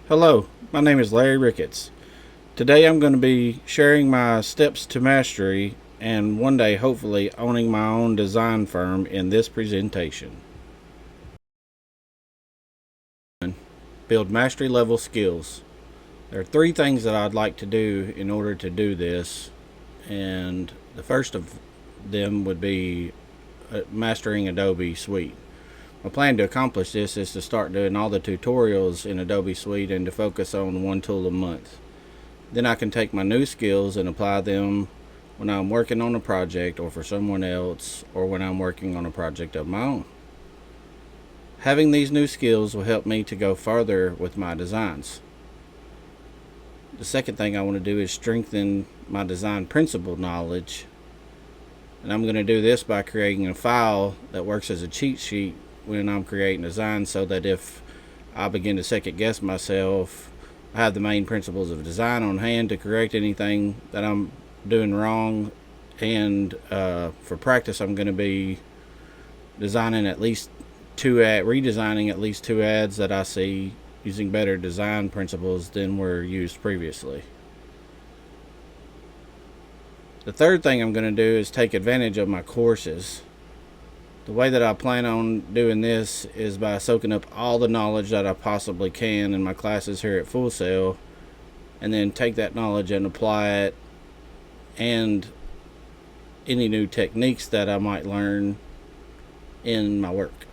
Hello, my name is Larry Ricketts. Today I'm going to be sharing my steps to mastery and one day hopefully owning my own design firm in this presentation. Build mastery level skills. There are three things that I'd like to do in order to do this, and the first of them would be mastering Adobe Suite. My plan to accomplish this is to start doing all the tutorials in Adobe Suite and to focus on one tool a month. Then I can take my new skills and apply them when I'm working on a project or for someone else, or when I'm working on a project of my own. Having these new skills will help me to go farther with my designs. The second thing I want to do is strengthen my design principle knowledge, and I'm going to do this by creating a file that works as a cheat sheet when I'm creating designs, so that if I begin to second guess myself, I have the main principles of design on hand to correct anything that I'm doing wrong. And for practice, I'm going to be redesigning at least two ads that I see using better design principles than were used previously. The third thing I'm going to do is take advantage of my courses. The way that I plan on doing this is by soaking up all the knowledge that I possibly can in my classes here at Full Sail, and then take that knowledge and apply it, and any new techniques that I might learn in my work.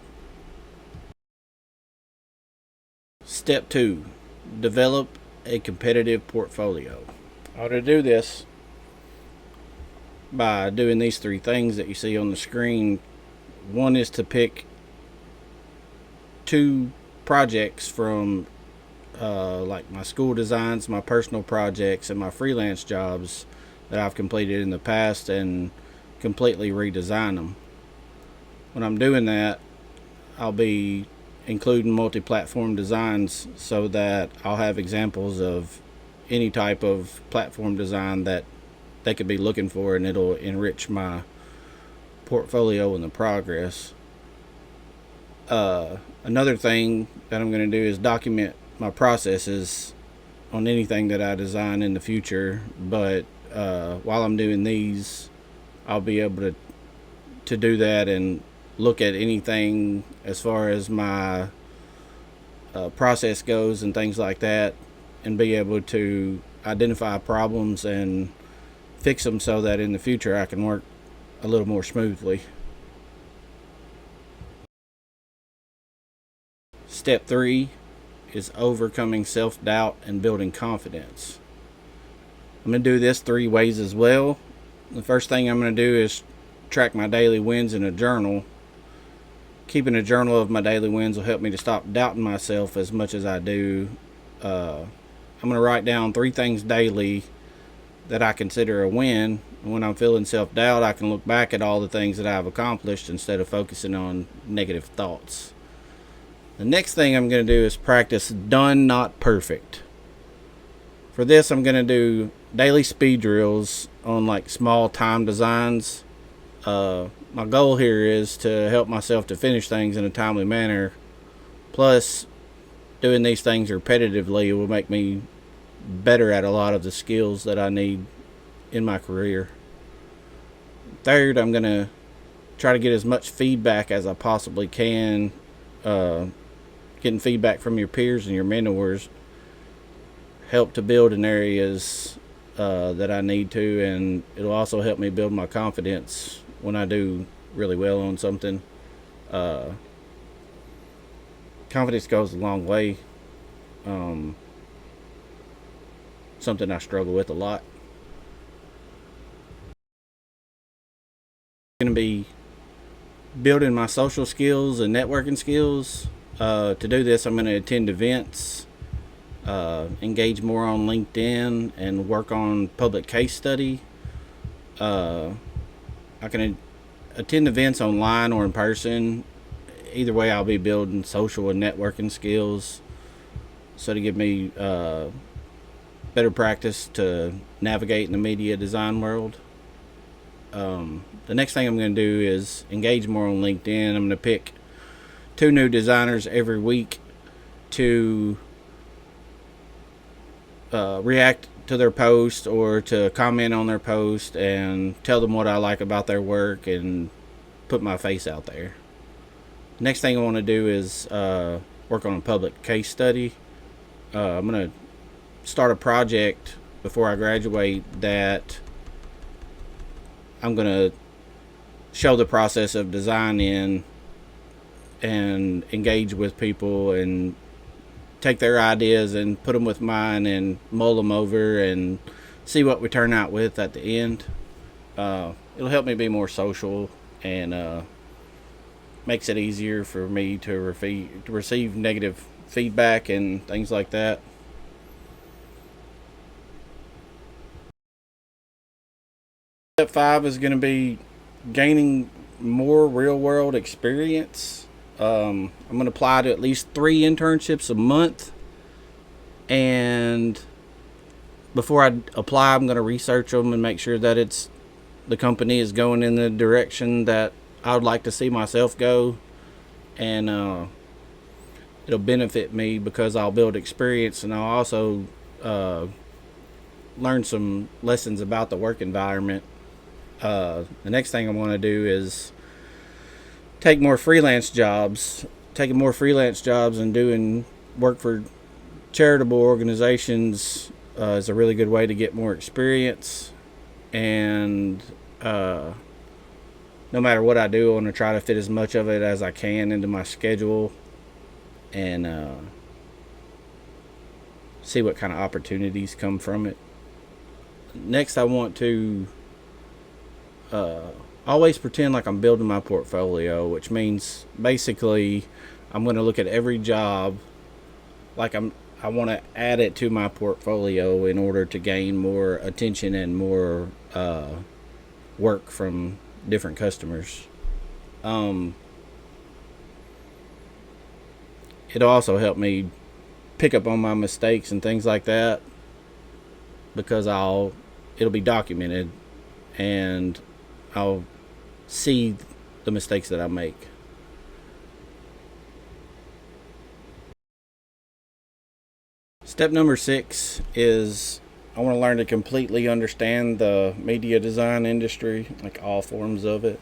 Step 2. Develop a competitive portfolio. I ought to do this by doing these three things that you see on the screen. One is to pick two projects from like my school designs, my personal projects, and my freelance jobs that I've completed in the past, and completely redesign them. When I'm doing that, I'll be including multi-platform designs so that I'll have examples of any type of platform design that they could be looking for, and it'll enrich my portfolio and the progress. Another thing that I'm going to do is document my processes on anything that I design in the future, but while I'm doing these, I'll be able to do that and look at anything as far as my process goes and things like that, and be able to identify problems and fix them so that in the future I can work a little more smoothly. Step 3 is overcoming self-doubt and building confidence. I'm going to do this three ways as well. The first thing I'm going to do is track my daily wins in a journal. Keeping a journal of my daily wins will help me to stop doubting myself as much as I do. I'm going to write down 3 things daily that I consider a win. When I'm feeling self-doubt, I can look back at all the things that I've accomplished instead of focusing on negative thoughts. The next thing I'm going to do is practice done, not perfect. For this, I'm going to do daily speed drills on like small time designs. My goal here is to help myself to finish things in a timely manner. Plus, doing these things repetitively will make me better at a lot of the skills that I need in my career. Third, I'm going to try to get as much feedback as I possibly can. Getting feedback from your peers and your mentors help to build in areas that I need to, and it'll also help me build my confidence when I do really well on something. Confidence goes a long way. Something I struggle with a lot. I'm going to be building my social skills and networking skills. To do this, I'm going to attend events, engage more on LinkedIn, and work on public case study. I can attend events online or in person. Either way, I'll be building social and networking skills, so to give me better practice to navigate in the media design world. The next thing I'm going to do is engage more on LinkedIn. I'm going to pick 2 new designers every week to react to their post or to comment on their post and tell them what I like about their work and put my face out there. Next thing I want to do is work on a public case study. I'm going to start a project before I graduate that I'm going to show the process of design in and engage with people and take their ideas and put them with mine and mull them over and see what we turn out with at the end. It'll help me be more social and makes it easier for me to receive negative feedback and things like that. Step 5 is going to be gaining more real world experience. I'm going to apply to at least 3 internships a month, and before I apply, I'm going to research them and make sure that the company is going in the direction that I would like to see myself go, and it'll benefit me because I'll build experience, and I'll also learn some lessons about the work environment. The next thing I want to do is taking more freelance jobs and doing work for charitable organizations is a really good way to get more experience. And no matter what I do, I want to try to fit as much of it as I can into my schedule and see what kind of opportunities come from it. Next, I want to always pretend like I'm building my portfolio, which means basically I'm going to look at every job like I want to add it to my portfolio in order to gain more attention and more work from different customers. It'll also help me pick up on my mistakes and things like that because it'll be documented and I'll see the mistakes that I make. Step number 6 is I want to learn to completely understand the media design industry, like all forms of it.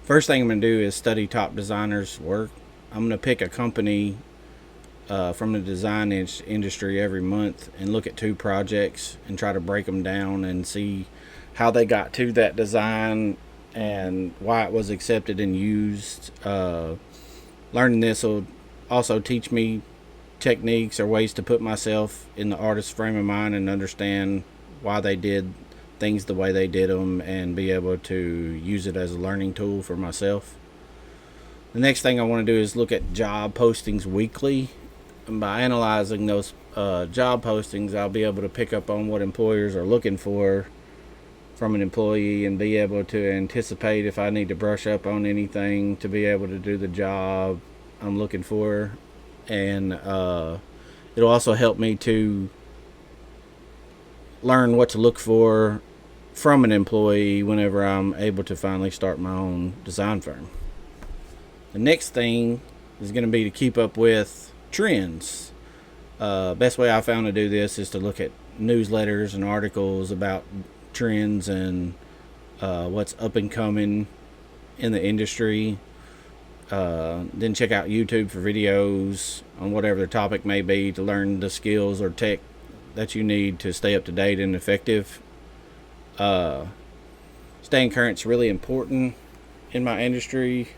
First thing I'm going to do is study top designers' work. I'm going to pick a company from the design industry every month and look at 2 projects and try to break them down and see how they got to that design and why it was accepted and used. Learning this will also teach me techniques or ways to put myself in the artist's frame of mind and understand why they did things the way they did them and be able to use it as a learning tool for myself. The next thing I want to do is look at job postings weekly. And by analyzing those job postings, I'll be able to pick up on what employers are looking for from an employee and be able to anticipate if I need to brush up on anything to be able to do the job I'm looking for. And it'll also help me to learn what to look for from an employee whenever I'm able to finally start my own design firm. The next thing is going to be to keep up with trends. Best way I found to do this is to look at newsletters and articles about trends and what's up and coming in the industry. Then check out YouTube for videos on whatever the topic may be to learn the skills or tech that you need to stay up to date and effective. Staying current is really important in my industry.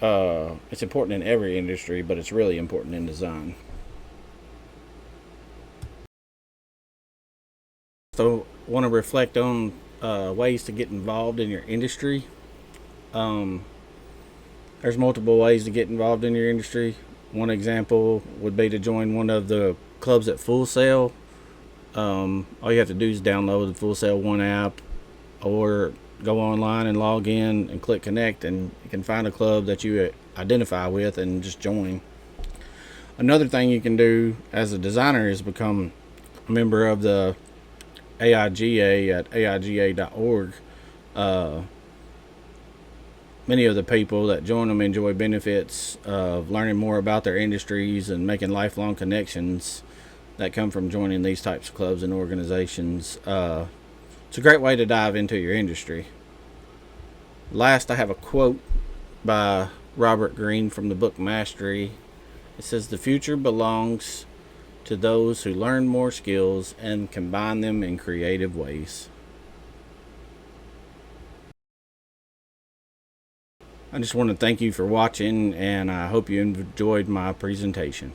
It's important in every industry, but it's really important in design. So, want to reflect on ways to get involved in your industry. There's multiple ways to get involved in your industry. One example would be to join one of the clubs at Full Sail. All you have to do is download the Full Sail One app or go online and log in and click connect, and you can find a club that you identify with and just join. Another thing you can do as a designer is become a member of the AIGA at aiga.org. Many of the people that join them enjoy benefits of learning more about their industries and making lifelong connections that come from joining these types of clubs and organizations. It's a great way to dive into your industry. Last, I have a quote by Robert Greene from the book Mastery. It says, "The future belongs to those who learn more skills and combine them in creative ways." I just want to thank you for watching, and I hope you enjoyed my presentation.